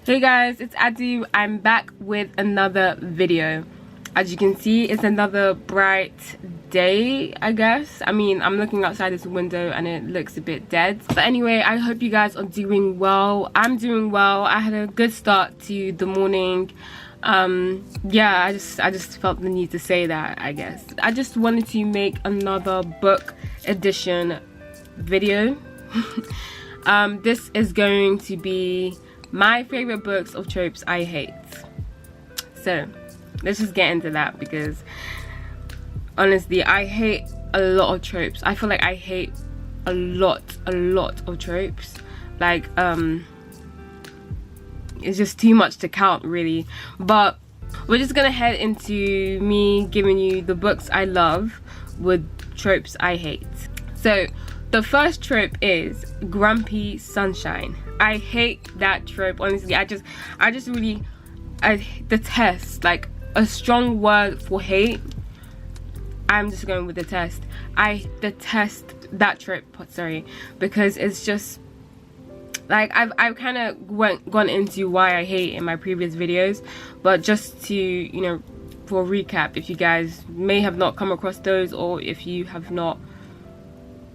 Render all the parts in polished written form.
Hey guys, it's Adu. I'm back with another video. As you can see, it's another bright day, I guess. I mean, I'm looking outside this window and it looks a bit dead. But anyway, I hope you guys are doing well. I'm doing well. I had a good start to the morning. Yeah, I just felt the need to say that, I guess. I just wanted to make another book edition video. This is going to be my favorite books of tropes I hate. So let's just get into that, because honestly, I hate a lot of tropes. I feel like I hate a lot of tropes. Like it's just too much to count, really. But we're just gonna head into me giving you the books I love with tropes I hate. So the first trope is grumpy sunshine. I hate that trope, honestly. I detest, like, a strong word for hate. I'm just going with detest. I detest that trope, sorry, because it's just like I've kind of gone into why I hate in my previous videos, but just to, you know, for a recap, if you guys may have not come across those, or if you have not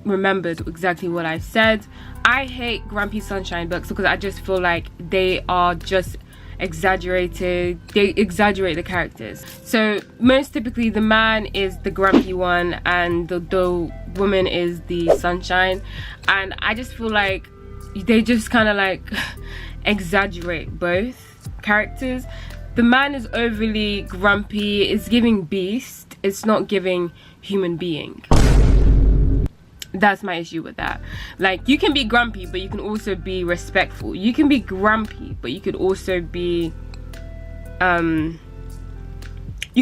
remembered exactly what I said, I hate grumpy sunshine books because I just feel like they are just exaggerated. They exaggerate the characters. So most typically the man is the grumpy one and the woman is the sunshine, and I just feel like they just kind of like exaggerate both characters. The man is overly grumpy. It's giving beast. It's not giving human being. That's my issue with that. Like, you can be grumpy, but you can also be respectful. You can be grumpy, but you could also be you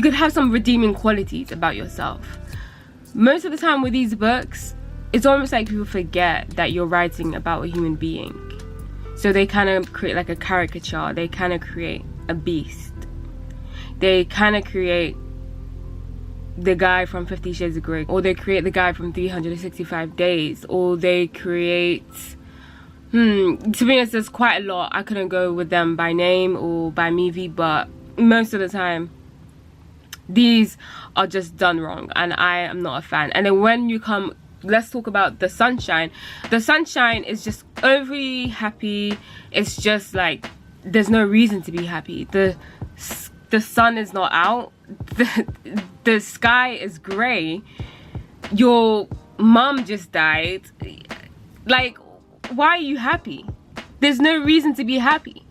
could have some redeeming qualities about yourself. Most of the time with these books, it's almost like people forget that you're writing about a human being, so they kind of create like a caricature. They kind of create a beast. They kind of create the guy from 50 Shades of Grey, or they create the guy from 365 Days, or they create to be honest, there's quite a lot. I couldn't go with them by name or by movie, but most of the time these are just done wrong, and I am not a fan. And then when you come, let's talk about the sunshine. The sunshine is just overly happy. It's just like there's no reason to be happy. The sun is not out. The sky is grey. Your mom just died. Like, why are you happy? There's no reason to be happy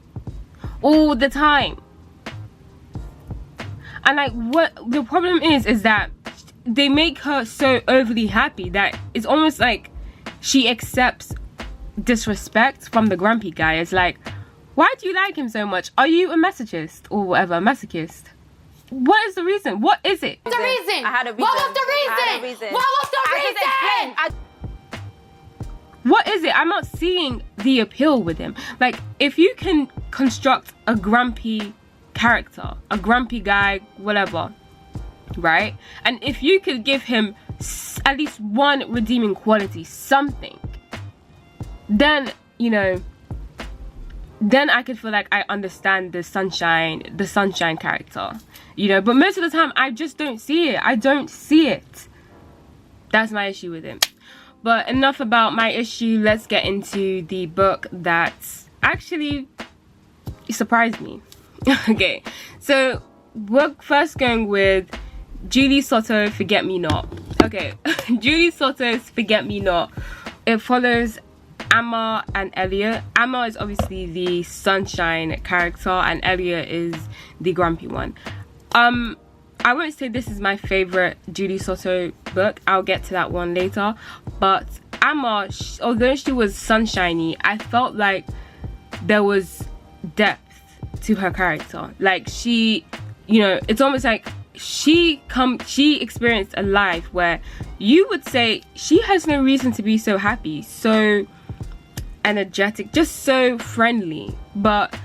all the time. And like, what the problem is that they make her so overly happy that it's almost like she accepts disrespect from the grumpy guy. It's like, why do you like him so much? Are you a masochist or whatever? Masochist? What is the reason? What is it? The reason. I had a reason. What was the reason? What was the reason? What is it? I'm not seeing the appeal with him. Like, if you can construct a grumpy character, a grumpy guy, whatever, right? And if you could give him at least one redeeming quality, something, then, you know, then I could feel like I understand the sunshine character, you know. But most of the time I just don't see it. I don't see it. That's my issue with him. But enough about my issue. Let's get into the book that actually surprised me. Okay, so we're first going with Julie Soto, Forget Me Not. Okay, Julie Soto's Forget Me Not. It follows Amma and Elliot. Amma is obviously the sunshine character and Elliot is the grumpy one. I won't say this is my favorite Julie Soto book. I'll get to that one later. But Amma, although she was sunshiny, I felt like there was depth to her character. Like, she, you know, it's almost like she experienced a life where you would say she has no reason to be so happy, so energetic, just so friendly. But,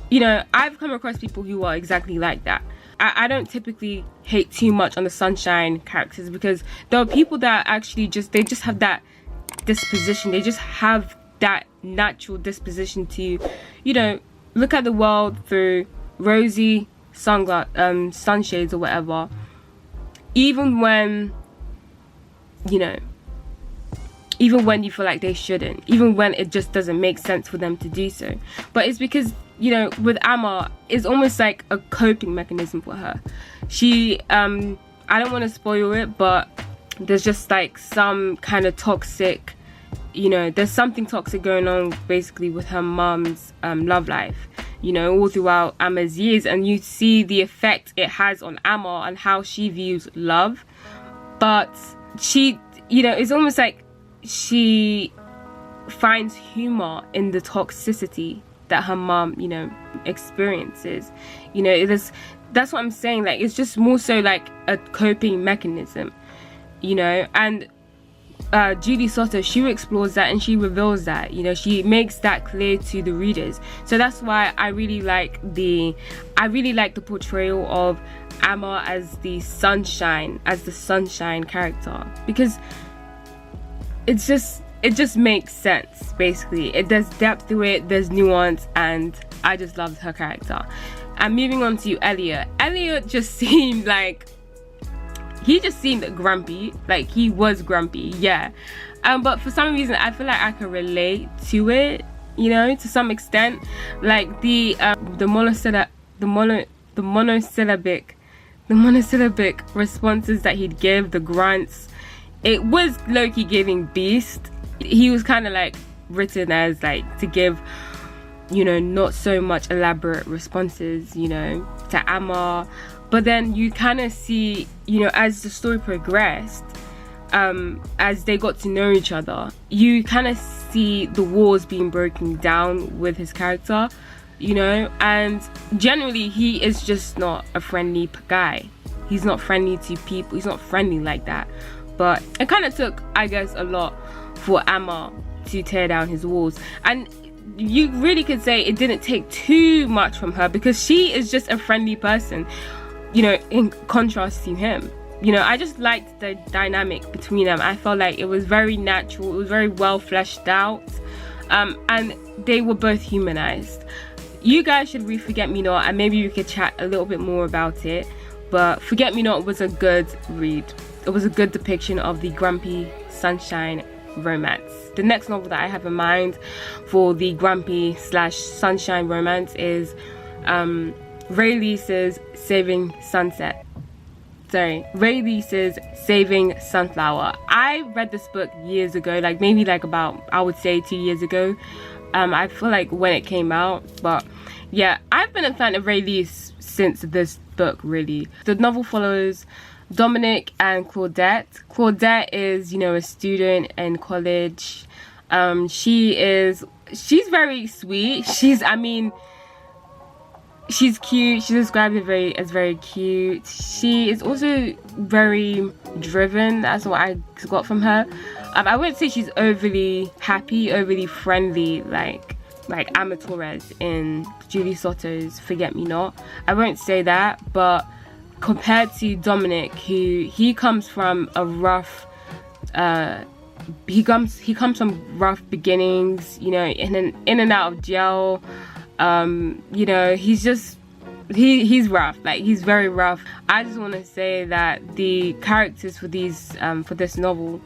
you know, I've come across people who are exactly like that. I don't typically hate too much on the sunshine characters, because there are people that actually they just have that disposition. They just have that natural disposition to, you know, look at the world through rosy sunshades or whatever, even when, you know, even when you feel like they shouldn't, even when it just doesn't make sense for them to do so. But it's because, you know, with Amma, it's almost like a coping mechanism for her. She, I don't want to spoil it, but there's just like some kind of toxic, you know, there's something toxic going on basically with her mom's love life, you know, all throughout Amma's years. And you see the effect it has on Amma and how she views love. But she, you know, it's almost like she finds humor in the toxicity that her mom, you know, experiences. You know, that's what I'm saying. Like, it's just more so like a coping mechanism, you know. And Julie Soto, she explores that and she reveals that, you know, she makes that clear to the readers. So that's why I really like the portrayal of Amma as the sunshine character, because it just makes sense. Basically, there's depth to it, there's nuance, and I just loved her character. And moving on to Elliot just seemed like, he just seemed grumpy. Like, he was grumpy, yeah. But for some reason, I feel like I can relate to it, you know, to some extent. Like the monosyllabic responses that he'd give, the grunts, it was low-key giving Beast. He was kind of like written as like to give, you know, not so much elaborate responses, you know, to Amma. But then you kind of see, you know, as the story progressed, as they got to know each other, you kind of see the walls being broken down with his character, you know. And generally, he is just not a friendly guy. He's not friendly to people. He's not friendly like that. But it kind of took, I guess, a lot for Amma to tear down his walls. And you really could say it didn't take too much from her, because she is just a friendly person, you know, in contrast to him. You know, I just liked the dynamic between them. I felt like it was very natural. It was very well fleshed out. And they were both humanized. You guys should read Forget Me Not, and maybe we could chat a little bit more about it. But Forget Me Not was a good read. It was a good depiction of the grumpy sunshine romance. The next novel that I have in mind for the grumpy / sunshine romance is Ray Lee's Saving Sunflower. I read this book years ago, like maybe like about, I would say 2 years ago. I feel like when it came out. But yeah, I've been a fan of Ray Lee since this book, really. The novel follows Dominic and Claudette. Claudette is, you know, a student in college. She's very sweet. She's cute. She described it as very cute. She is also very driven. That's what I got from her. I wouldn't say she's overly happy, overly friendly, like Amma Torres in Julie Soto's Forget Me Not. I won't say that, but compared to Dominic, he comes from a rough, he comes from rough beginnings, you know, in and out of jail. You know, he's rough. Like, he's very rough. I just want to say that the characters for this novel,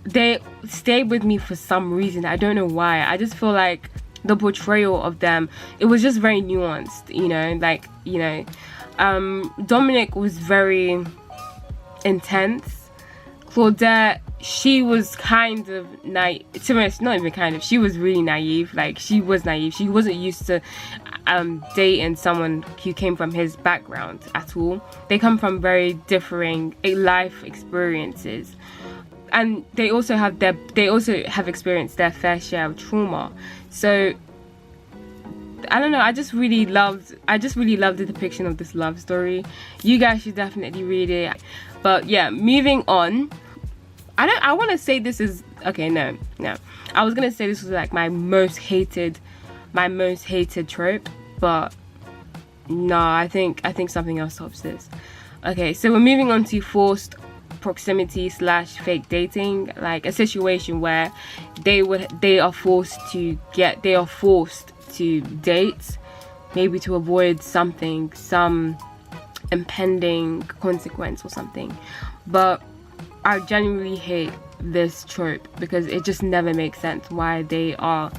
they stayed with me for some reason. I don't know why. I just feel like the portrayal of them, it was just very nuanced, you know. Like, you know, Dominic was very intense. Claudette, she was kind of naive. To be honest, not even kind of. She was really naive. Like, she was naive. She wasn't used to dating someone who came from his background at all. They come from very differing life experiences, and they also have experienced their fair share of trauma. So I don't know, I just really loved the depiction of this love story. You guys should definitely read it. But yeah, moving on. I want to say this is okay. No. I was gonna say this was like my most hated trope, but no, I think something else tops this. Okay, so we're moving on to forced proximity / fake dating, like a situation where they are forced to date maybe to avoid something, some impending consequence or something. But I genuinely hate this trope because it just never makes sense why they are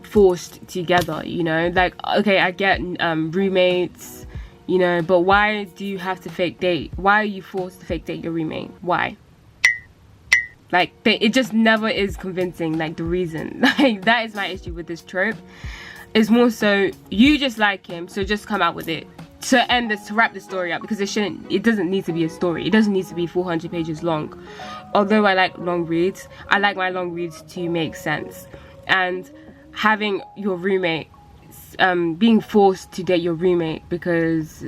forced together, you know? Like, okay, I get roommates, you know, but why do you have to fake date? Why are you forced to fake date your roommate? Why? Like, it just never is convincing, like, the reason. Like, that is my issue with this trope. It's more so, you just like him, so just come out with it. To end this, to wrap the story up, because it doesn't need to be a story. It doesn't need to be 400 pages long. Although I like long reads, I like my long reads to make sense. And having your roommate, being forced to date your roommate because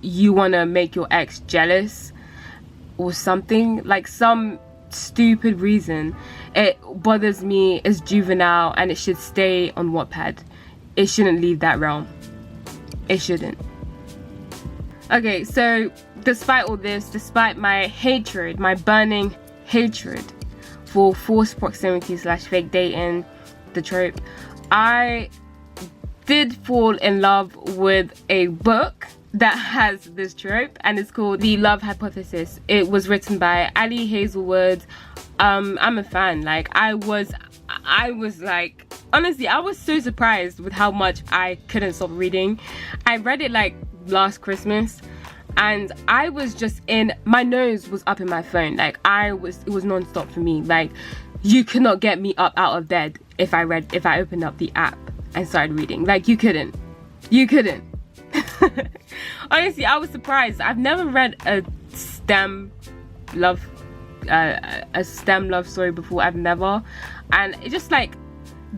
you want to make your ex jealous or something, like some stupid reason, it bothers me. It's juvenile and it should stay on Wattpad. It shouldn't leave that realm. It shouldn't. Okay, so despite all this, despite my hatred, my burning hatred for forced proximity / fake dating, the trope, I did fall in love with a book that has this trope, and it's called The Love Hypothesis. It was written by Ali Hazelwood. I'm a fan. Like, I was like, honestly, I was so surprised with how much I couldn't stop reading. I read it like last Christmas, and I was just my nose was up in my phone. Like, it was non-stop for me. Like, you could not get me up out of bed if I opened up the app and started reading. Like, you couldn't. Honestly, I was surprised. I've never read a STEM love story before. I've never. And it just like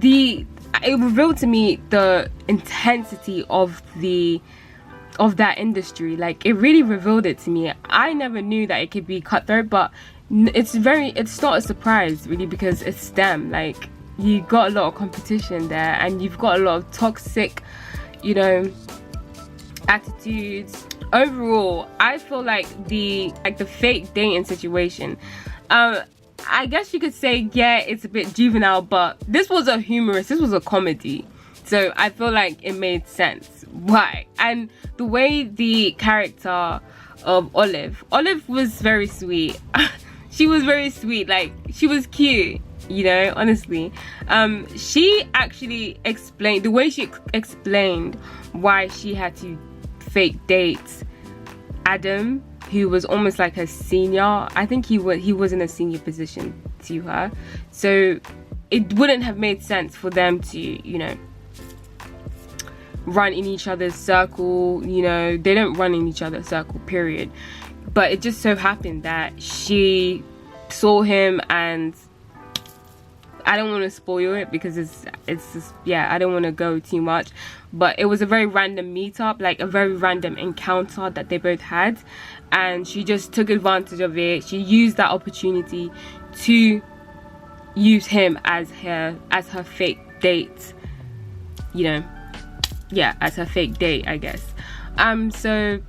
it revealed to me the intensity of that industry. Like, it really revealed it to me. I never knew that it could be cutthroat, but it's not a surprise really, because it's STEM. Like, you got a lot of competition there, and you've got a lot of toxic, you know, attitudes. Overall, I feel like the fake dating situation, I guess you could say, yeah, it's a bit juvenile, but this was a comedy, so I feel like it made sense why. And the way the character of Olive was very sweet. She was very sweet, like, she was cute, you know, honestly. She actually explained why she had to fake date Adam, who was almost like her senior. I think he was in a senior position to her, so it wouldn't have made sense for them to, you know, run in each other's circle. You know, they don't run in each other's circle, period. But it just so happened that she saw him, and I don't want to spoil it because it's just, yeah, I don't want to go too much, but it was a very random meetup, like a very random encounter that they both had, and she just took advantage of it. She used that opportunity to use him as her fake date, you know, yeah, as her fake date, I guess. So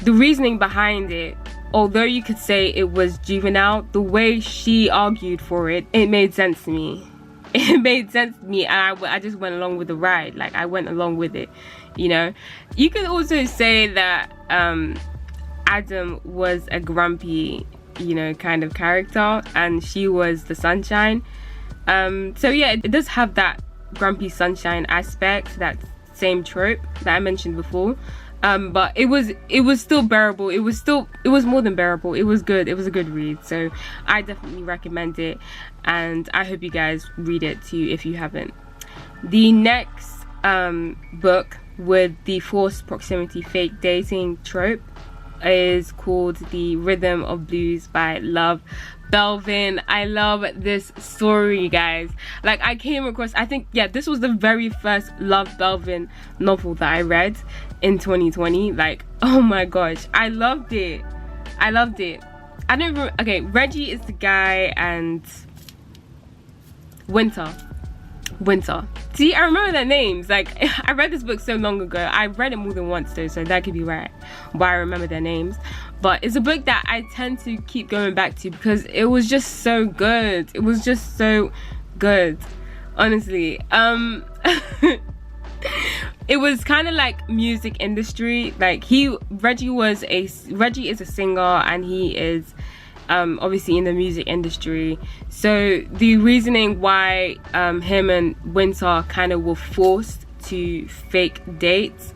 the reasoning behind it, although you could say it was juvenile, the way she argued for it, it made sense to me. It made sense to me, and I just went along with the ride. Like, I went along with it, you know. You could also say that Adam was a grumpy, you know, kind of character, and she was the sunshine. So yeah, it does have that grumpy sunshine aspect, that same trope that I mentioned before. But it was still bearable. It was more than bearable. It was good. It was a good read. So I definitely recommend it, and I hope you guys read it too if you haven't. The next book with the forced proximity fake dating trope is called The Rhythm of Blues by Love Belvin. I love this story, guys. Like, I came across, I think, yeah, this was the very first Love Belvin novel that I read in 2020. Like, oh my gosh, I loved it. I don't even, okay, Reggie is the guy, and Winter. See, I remember their names. Like, I read this book so long ago. I read it more than once though, so that could be right why I remember their names. But it's a book that I tend to keep going back to because it was just so good. It was just so good. honestly. It was kind of like music industry. Like Reggie is a singer, and he is obviously in the music industry. So the reasoning why him and Winter kind of were forced to fake dates,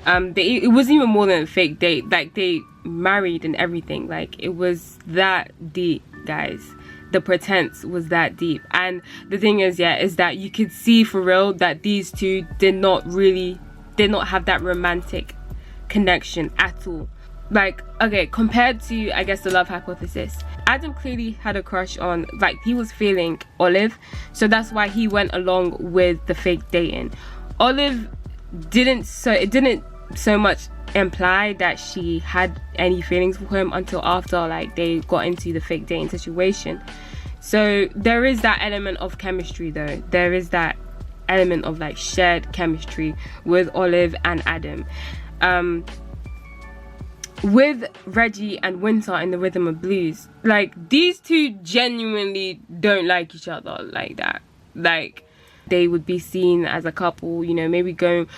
it wasn't even more than a fake date. Like, they married and everything. Like, it was that deep, guys. The pretense was that deep. And the thing is, yeah, is that you could see for real that these two did not have that romantic connection at all. Like, okay, compared to, I guess, the Love Hypothesis, Adam clearly had a crush on, like, he was feeling Olive, so that's why he went along with the fake dating. Olive didn't so much imply that she had any feelings for him until after, like, they got into the fake dating situation. So there is that element of chemistry, though. There is that element of, like, shared chemistry with Olive and Adam. With Reggie and Winter in the Rhythm of Blues, like, these two genuinely don't like each other like that. Like, they would be seen as a couple, you know, maybe going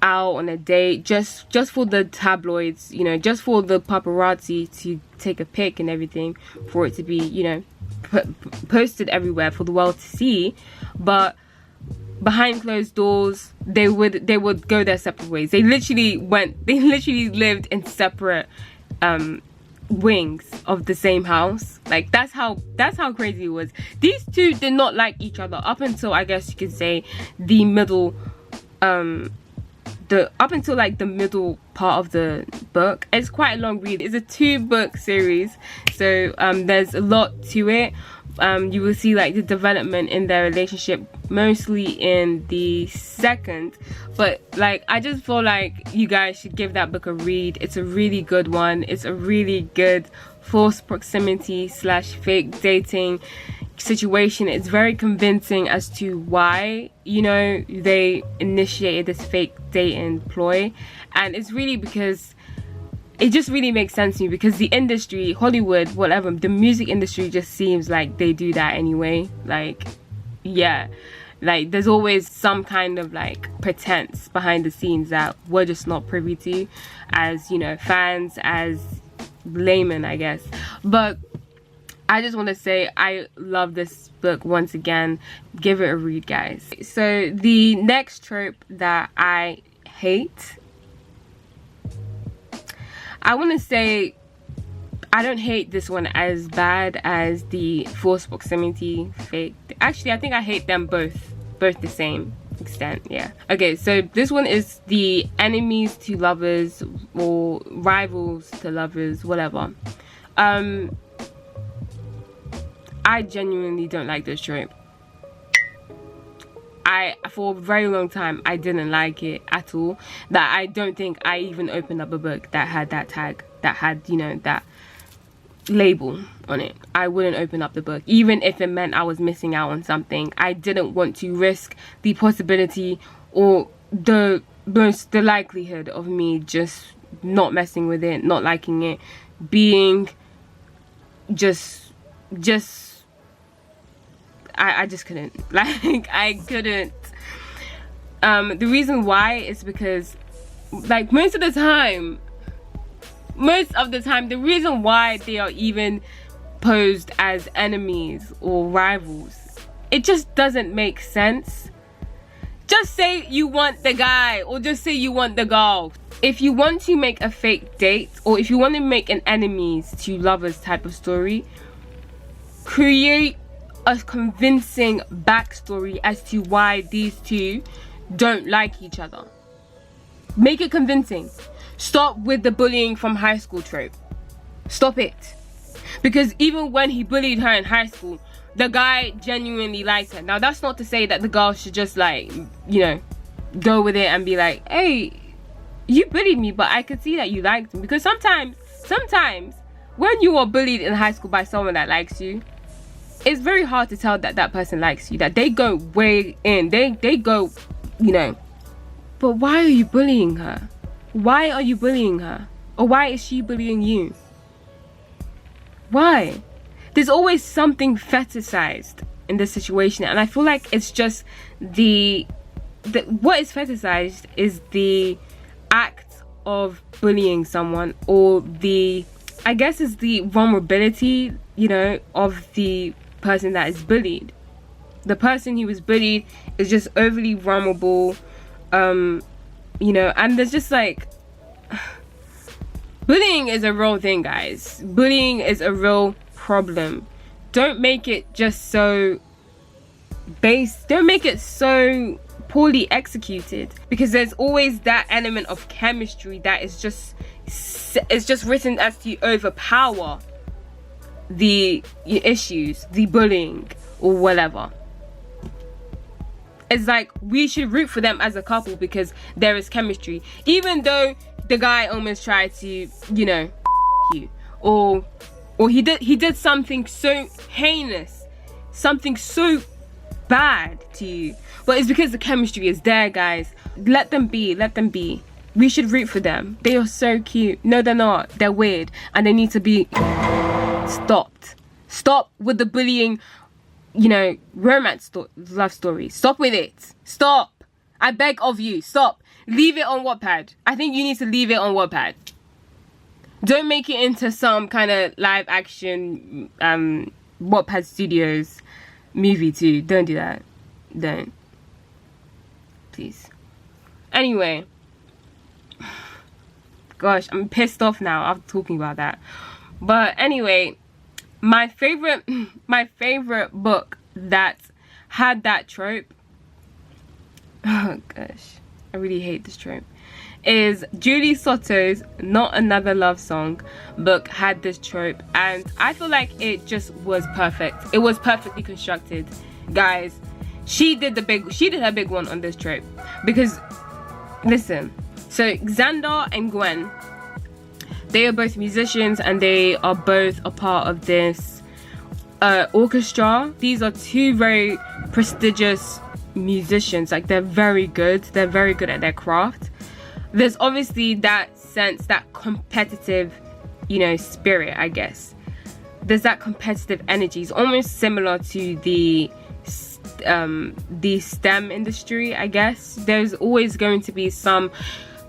out on a date just for the tabloids, you know, just for the paparazzi to take a pic and everything, for it to be, you know, posted everywhere for the world to see. But behind closed doors, they would go their separate ways. They literally lived in separate wings of the same house. Like, that's how crazy it was. These two did not like each other up until, I guess you could say, the middle up until like the middle part of the book. It's quite a long read. It's a 2-book series, so there's a lot to it. You will see like the development in their relationship mostly in the second, but like, I just feel like you guys should give that book a read. It's a really good one. It's a really good forced proximity / fake dating situation. It's very convincing as to why, you know, they initiated this fake dating ploy, and it's really because it just really makes sense to me, because the industry, Hollywood, whatever, the music industry just seems like they do that anyway. Like, yeah, like, there's always some kind of like pretense behind the scenes that we're just not privy to as, you know, fans, as laymen, I guess. But I just want to say I love this book once again. Give it a read, guys. So the next trope that I hate, I want to say I don't hate this one as bad as the forced proximity fake. Actually, I think I hate them both the same extent. Yeah. Okay, so this one is the enemies to lovers or rivals to lovers, whatever. I genuinely don't like this trope. For a very long time, I didn't like it at all. That I don't think I even opened up a book that had that tag, that had, you know, that label on it. I wouldn't open up the book, even if it meant I was missing out on something. I didn't want to risk the possibility or the likelihood of me just not messing with it, not liking it, being I just couldn't. Like, I couldn't. The reason why is because, like, most of the time, the reason why they are even posed as enemies or rivals, it just doesn't make sense. Just say you want the guy, or just say you want the girl. If you want to make a fake date, or if you want to make an enemies to lovers type of story, create a convincing backstory as to why these two don't like each other. Make it convincing. Stop with the bullying from high school trope. Stop it. Because even when he bullied her in high school, the guy genuinely liked her. Now, that's not to say that the girl should just, like, you know, go with it and be like, hey, you bullied me, but I could see that you liked me. Because sometimes when you are bullied in high school by someone that likes you, it's very hard to tell that that person likes you, that they go way in, they go, you know. But why are you bullying her? Why are you bullying her? Or why is she bullying you? Why? There's always something fetishized in this situation, and I feel like it's just the what is fetishized is the act of bullying someone, or I guess it's the vulnerability, you know, of the person that is bullied. The person who was bullied is just overly vulnerable, you know, and there's just like, bullying is a real thing, guys. Bullying is a real problem. Don't make it just so don't make it so poorly executed, because there's always that element of chemistry that is just, it's just written as to overpower the issues, the bullying or whatever. It's like we should root for them as a couple because there is chemistry, even though the guy almost tried to, you know, you, or he did something so heinous, something so bad to you, but it's because the chemistry is there, guys. Let them be. We should root for them. They are so cute. No, they're not. They're weird, and they need to be stopped. Stop with the bullying, you know, romance love stories. Stop with it. Stop. I beg of you, stop. Leave it on Wattpad. I think you need to leave it on Wattpad. Don't make it into some kind of live action Wattpad Studios movie too. Don't do that. Don't. Please. Anyway. Gosh, I'm pissed off now after talking about that. But anyway, my favorite book that had that trope, oh gosh, I really hate this trope, is Julie Soto's Not Another Love Song book. Had this trope, and I feel like it just was perfect. It was perfectly constructed, guys. She did her big one on this trope, because listen, so Xander and Gwen, they are both musicians and they are both a part of this orchestra. These are two very prestigious musicians. Like, they're very good at their craft. There's obviously that sense, that competitive, you know, spirit, I guess. There's that competitive energy. It's almost similar to the STEM industry, I guess. There's always going to be some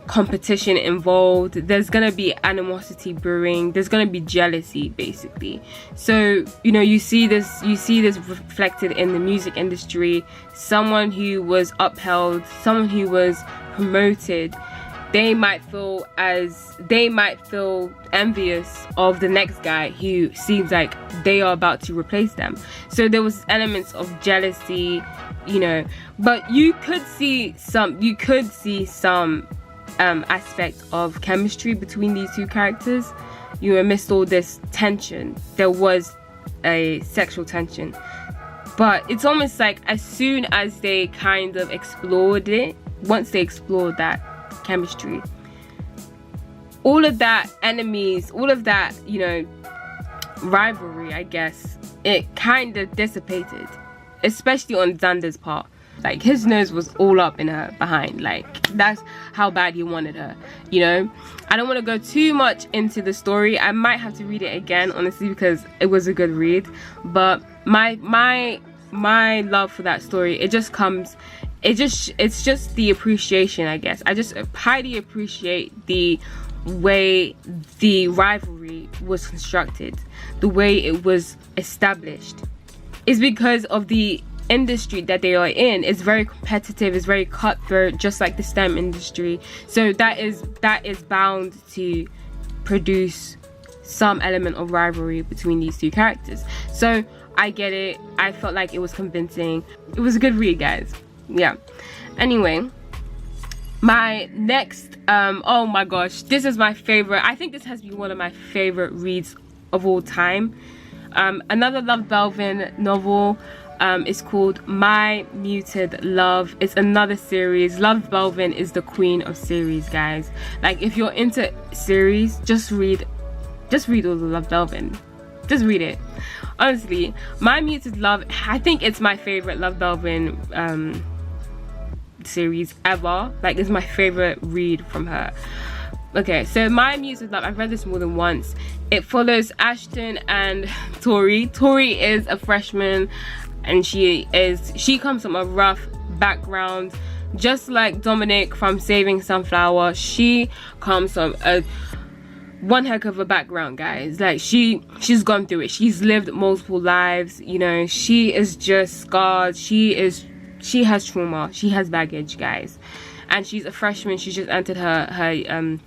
competition involved. There's gonna be animosity brewing. There's gonna be jealousy, basically. So, you know, you see this reflected in the music industry. Someone who was upheld, someone who was promoted, they might feel envious of the next guy who seems like they are about to replace them. So there was elements of jealousy, you know, but you could see some aspect of chemistry between these two characters. You know, amidst all this tension, there was a sexual tension, but it's almost like as soon as they kind of explored it, once they explored that chemistry, all of that enemies, all of that, you know, rivalry, I guess, it kind of dissipated, especially on Xander's part. Like, his nose was all up in her behind. Like, that's how bad he wanted her, you know. I don't want to go too much into the story. I might have to read it again, honestly, because it was a good read. But my love for that story, it's just the appreciation, I guess. I just highly appreciate the way the rivalry was constructed, the way it was established. It's because of the industry that they are in. It's very competitive, it's very cutthroat, just like the STEM industry. So that is bound to produce some element of rivalry between these two characters. So I get it. I felt like it was convincing. It was a good read, guys. Yeah. Anyway, my next oh my gosh, this is my favorite. I think this has been one of my favorite reads of all time. Another Love Belvin novel. It's called My Muted Love. It's another series. Love Belvin is the queen of series, guys. Like, if you're into series, just read all the Love Belvin. Just read it. Honestly, My Muted Love, I think it's my favorite Love Belvin series ever. Like, it's my favorite read from her. Okay, so My Muted Love, I've read this more than once. It follows Ashton and Tori. Tori is a freshman and she comes from a rough background, just like Dominic from Saving Sunflower. She comes from one heck of a background, guys. Like she's gone through it. She's lived multiple lives, you know. She is just scarred. She has trauma. She has baggage, guys. And she's a freshman. She just entered her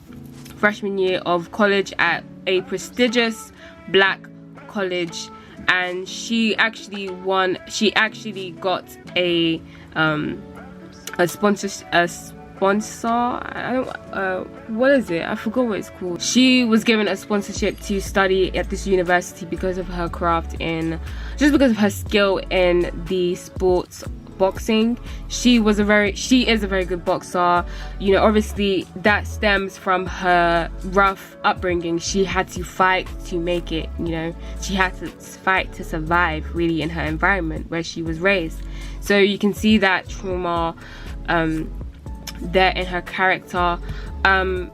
freshman year of college at a prestigious black college, and she actually got a sponsor. I don't what is it? I forgot what it's called. She was given a sponsorship to study at this university because of her craft just because of her skill in the sports boxing. She is a very good boxer. You know, obviously that stems from her rough upbringing. She had to fight to make it, you know. She had to fight to survive, really, in her environment where she was raised. So you can see that trauma there in her character, and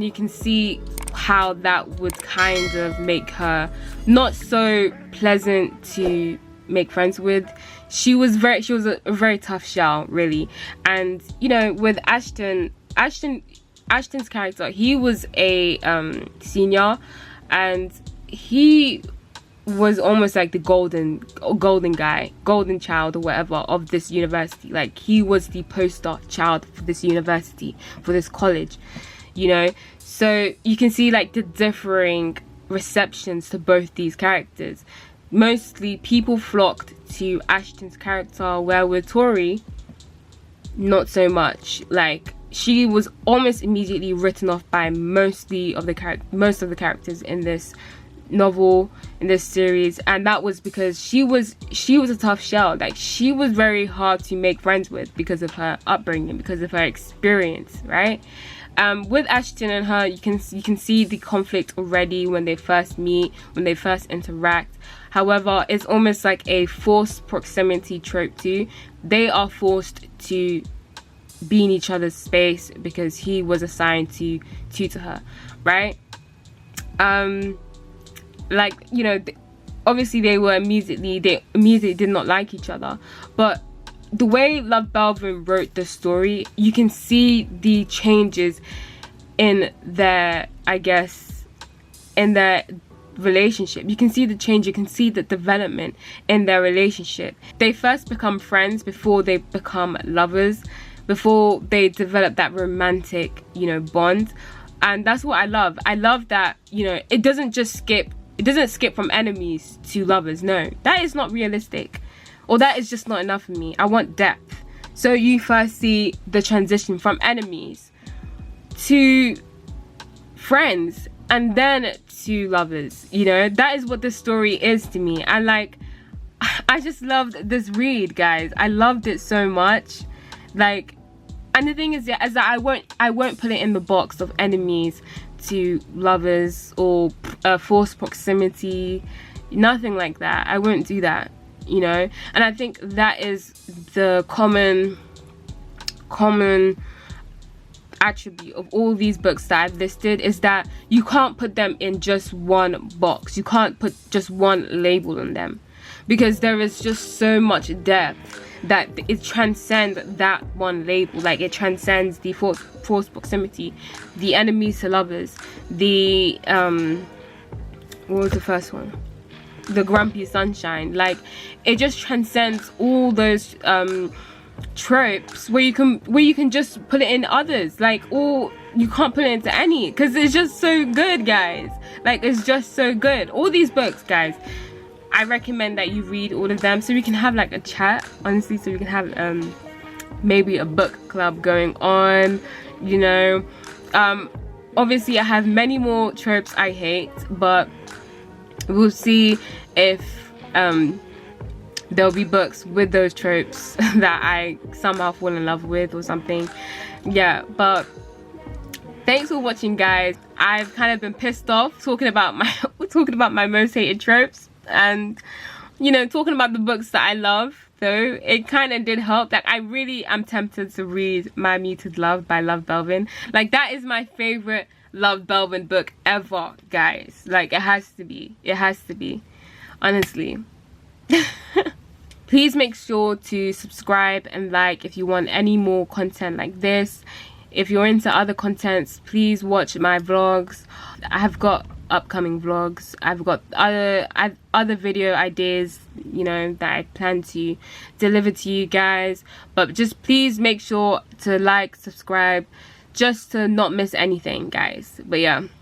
you can see how that would kind of make her not so pleasant to make friends with. She was a very tough shell, really. And you know, with Ashton's character, he was a senior, and he was almost like the golden child or whatever of this university. Like, he was the poster child for this university, for this college, you know. So you can see like the differing receptions to both these characters. Mostly people flocked to Ashton's character, where with Tori, not so much. Like, she was almost immediately written off by most of the characters in this novel, in this series, and that was because she was a tough shell. Like, she was very hard to make friends with because of her upbringing, because of her experience, right? With Ashton and her, you can see the conflict already when they first meet, when they first interact. However, it's almost like a forced proximity trope too. They are forced to be in each other's space because he was assigned to tutor her, right? Like, you know, obviously they immediately did not like each other, but the way Love Belvin wrote the story, you can see the changes in their, I guess, in their relationship. You can see the change, you can see the development in their relationship. They first become friends before they become lovers, before they develop that romantic, you know, bond. And that's what I love. I love that, you know, it doesn't skip from enemies to lovers. No, that is not realistic, or that is just not enough for me. I want depth. So you first see the transition from enemies to friends, and then to lovers. You know, that is what the story is to me. And like, I just loved this read, guys. I loved it so much. Like, and the thing is, yeah, is that I won't put it in the box of enemies to lovers or forced proximity, nothing like that. I won't do that, you know. And I think that is the common attribute of all these books that I've listed, is that you can't put them in just one box. You can't put just one label on them, because there is just so much depth that it transcends that one label. Like, it transcends the forced proximity, the enemies to lovers, the what was the first one, the grumpy sunshine. Like, it just transcends all those tropes where you can just put it in others. Like, or you can't put it into any, because it's just so good, guys. Like, it's just so good. All these books, guys, I recommend that you read all of them, so we can have like a chat, honestly, so we can have maybe a book club going on, you know. Obviously I have many more tropes I hate, but we'll see if there'll be books with those tropes that I somehow fall in love with or something. Yeah, but thanks for watching, guys. I've kind of been pissed off talking about my most hated tropes, and, you know, talking about the books that I love, though it kind of did help. Like, I really am tempted to read My Muted Love by Love Belvin. Like, that is my favorite Love Belvin book ever, guys. Like, it has to be, honestly. please make sure to subscribe and like if you want any more content like this. If you're into other contents, please watch my vlogs. I have got upcoming vlogs. I've got other video ideas, you know, that I plan to deliver to you guys. But just please make sure to like, subscribe, just to not miss anything, guys. But yeah,